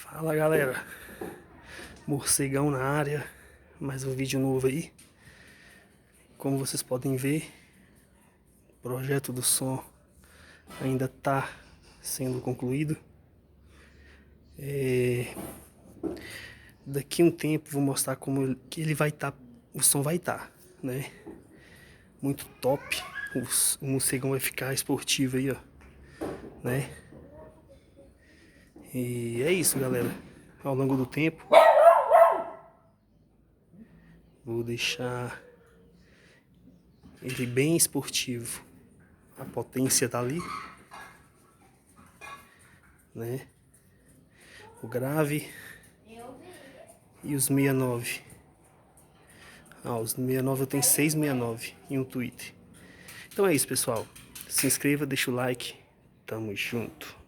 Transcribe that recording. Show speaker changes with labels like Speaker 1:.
Speaker 1: Fala galera, morcegão na área, mais um vídeo novo aí. Como vocês podem ver, o projeto do som ainda tá sendo concluído. Daqui a um tempo vou mostrar como que ele vai estar, o som vai estar, né? Muito top, o morcegão vai ficar esportivo aí, ó, né? E é isso, galera. Ao longo do tempo vou deixar ele bem esportivo. A potência tá ali, né? O grave e os 69. Os 69 eu tenho 669 em um Twitter. Então é isso, pessoal. Se inscreva, deixa o like. Tamo junto.